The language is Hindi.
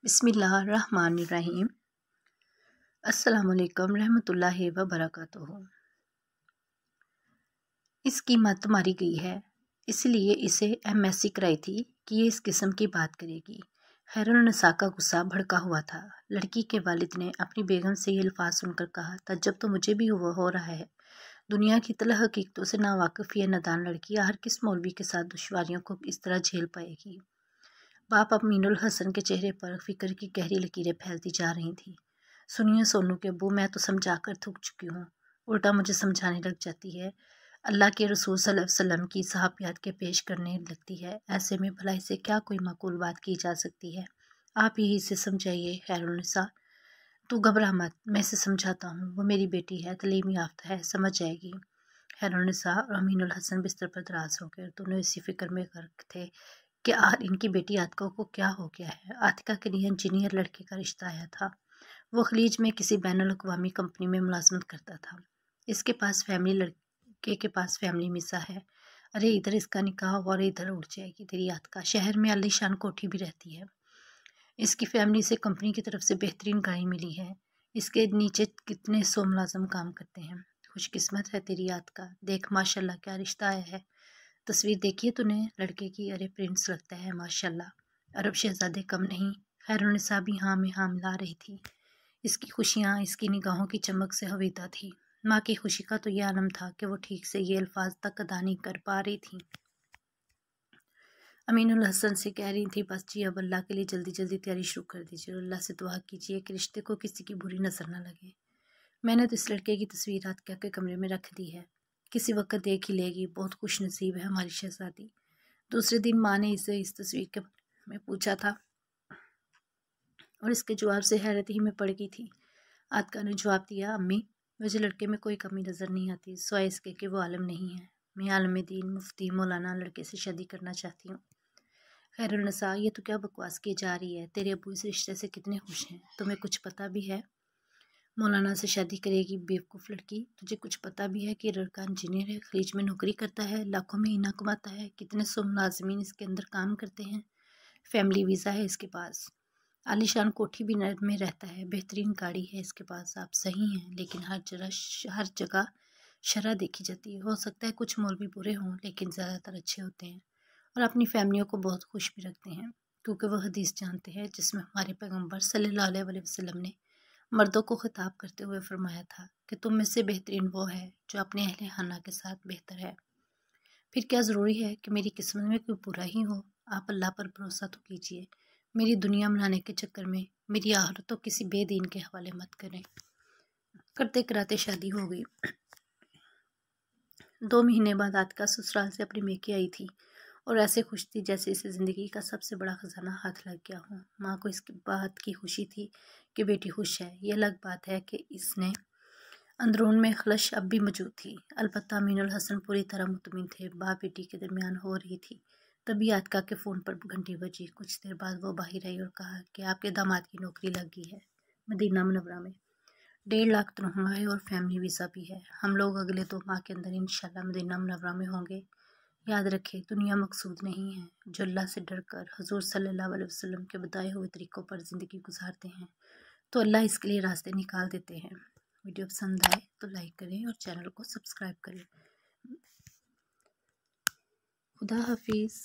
बिस्मिल्लाहिर्रहमानिर्रहीम। अस्सलामुअलैकुम रहमतुल्लाहि व बरकातुहू। इसकी मत मारी गई है, इसलिए इसे एमएससी कराई थी कि ये इस किस्म की बात करेगी। खैरुन्निसा का गुस्सा भड़का हुआ था। लड़की के वालिद ने अपनी बेगम से ये अल्फाज सुनकर कहा, तज्जब तो मुझे भी हो रहा है। दुनिया की तलह हकीकतों से नावाकिफ़ ये नादान लड़की हर किस मौलवी के साथ दुश्वारियों को इस तरह झेल पाएगी। बाप अमीनुल हसन के चेहरे पर फिक्र की गहरी लकीरें फैलती जा रही थी। सुनिए सोनू के अब्बू, मैं तो समझा कर थक चुकी हूँ, उल्टा मुझे समझाने लग जाती है। अल्लाह के रसूल सल्लल्लाहु अलैहि वसल्लम की सहाबियात के पेश करने लगती है। ऐसे में भलाई से क्या कोई माकूल बात की जा सकती है? आप ही इसे समझाइए खैरुन्निसा। तू घबरा मत, मैं इसे समझाता हूँ। वो मेरी बेटी है, तलीम याफ्ता है, समझ जाएगी। खैरुन्निसा और अमीनुल हसन बिस्तर पर दराज हो गए। दोनों इसी फिक्र में गर्क थे कि इनकी बेटी आतिका को क्या हो गया है। आतिका के लिए इंजीनियर लड़के का रिश्ता आया था। वो खलीज में किसी बैनुल अक़वामी कंपनी में मुलाजमत करता था। इसके पास फैमिली, लड़के के पास फैमिली वीज़ा है। अरे इधर इसका निकाह और इधर उड़ जाएगी तेरी आतिका। शहर में आलीशान कोठी भी रहती है। इसकी फैमिली से कंपनी की तरफ से बेहतरीन गाड़ी मिली है। इसके नीचे कितने सौ मुलाजम काम करते हैं। खुशकिस्मत है तेरी आतिका। देख माशाल्लाह क्या रिश्ता आया है। तस्वीर देखी है तूने लड़के की? अरे प्रिंस लगता है माशाल्लाह। अरब शहजादे कम नहीं। खैरुन्निसा भी हाँ में हाँ मिला रही थी। इसकी खुशियाँ इसकी निगाहों की चमक से हवीदा थी। माँ की खुशी का तो यह आलम था कि वो ठीक से ये अल्फाज तक अदा नहीं कर पा रही थी। अमीनुल हसन से कह रही थी, बस जी अब अल्लाह के लिए जल्दी जल्दी तैयारी शुरू कर दीजिए और अल्लाह से दुआ कीजिए कि रिश्ते को किसी की बुरी नज़र न लगे। मैंने तो इस लड़के की तस्वीर आतिका के कमरे में रख दी है, किसी वक्त देख ही लेगी। बहुत खुश नसीब है हमारी शहजादी। दूसरे दिन माँ ने इसे इस तस्वीर के बारे में पूछा था और इसके जवाब से हैरत ही में पड़ गई थी। आतिका ने जवाब दिया, अम्मी मुझे लड़के में कोई कमी नज़र नहीं आती, सिवाय इसके कि वो आलिम नहीं है। मैं आलिम दीन मुफ्ती मौलाना लड़के से शादी करना चाहती हूँ। खैरुन्निसा, ये तो क्या बकवास की जा रही है। तेरे अब्बू इस रिश्ते से कितने खुश हैं, तुम्हें कुछ पता भी है? मौलाना से शादी करेगी बेवकूफ़ लड़की। तुझे कुछ पता भी है कि लड़का इंजीनियर है, खलीज में नौकरी करता है, लाखों महीना कमाता है, कितने सौ मुलाजमीन इसके अंदर काम करते हैं, फैमिली वीज़ा है इसके पास, आलीशान कोठी भी में रहता है, बेहतरीन गाड़ी है इसके पास। आप सही हैं, लेकिन हर जगह शरह देखी जाती है। हो सकता है कुछ मौलवी बुरे हों, लेकिन ज़्यादातर अच्छे होते हैं और अपनी फैमिलियों को बहुत खुश भी रखते हैं, क्योंकि वह हदीस जानते हैं जिसमें हमारे पैगम्बर सल्लल्लाहु अलैहि वसल्लम ने मर्दों को खिताब करते हुए फरमाया था कि तुम में से बेहतरीन वो है जो अपने अहले खाना के साथ बेहतर है। फिर क्या ज़रूरी है कि मेरी किस्मत में कोई बुरा ही हो? आप अल्लाह पर भरोसा तो कीजिए। मेरी दुनिया बनाने के चक्कर में मेरी आहरत तो किसी बेदीन के हवाले मत करें। करते कराते शादी हो गई। 2 महीने बाद आतिका ससुराल से अपनी मेके आई थी और ऐसे खुश थी जैसे इसे ज़िंदगी का सबसे बड़ा ख़जाना हाथ लग गया हो। माँ को इस बात की खुशी थी कि बेटी खुश है। ये अलग बात है कि इसने अंदरून में खलश अब भी मौजूद थी। अलबत्ता अमीनुल हसन पूरी तरह मुतमिन थे। बाप बेटी के दरमियान हो रही थी। तभी आतिका के फ़ोन पर घंटी बजी। कुछ देर बाद वो बाहर आई और कहा कि आपके दामाद की नौकरी लग गई है मदीना मुनव्वरा में। 1.5 लाख तनख्वाह है और फैमिली वीज़ा भी है। हम लोग अगले 2 माह के अंदर इंशाल्लाह मदीना मुनव्वरा में होंगे। याद रखें, दुनिया मकसूद नहीं है। जो अल्लाह से डर कर हजूर सल्लल्लाहु अलैहि वसल्लम के बताए हुए तरीक़ों पर ज़िंदगी गुजारते हैं तो अल्लाह इसके लिए रास्ते निकाल देते हैं। वीडियो पसंद आए तो लाइक करें और चैनल को सब्सक्राइब करें। खुदा हाफिज़।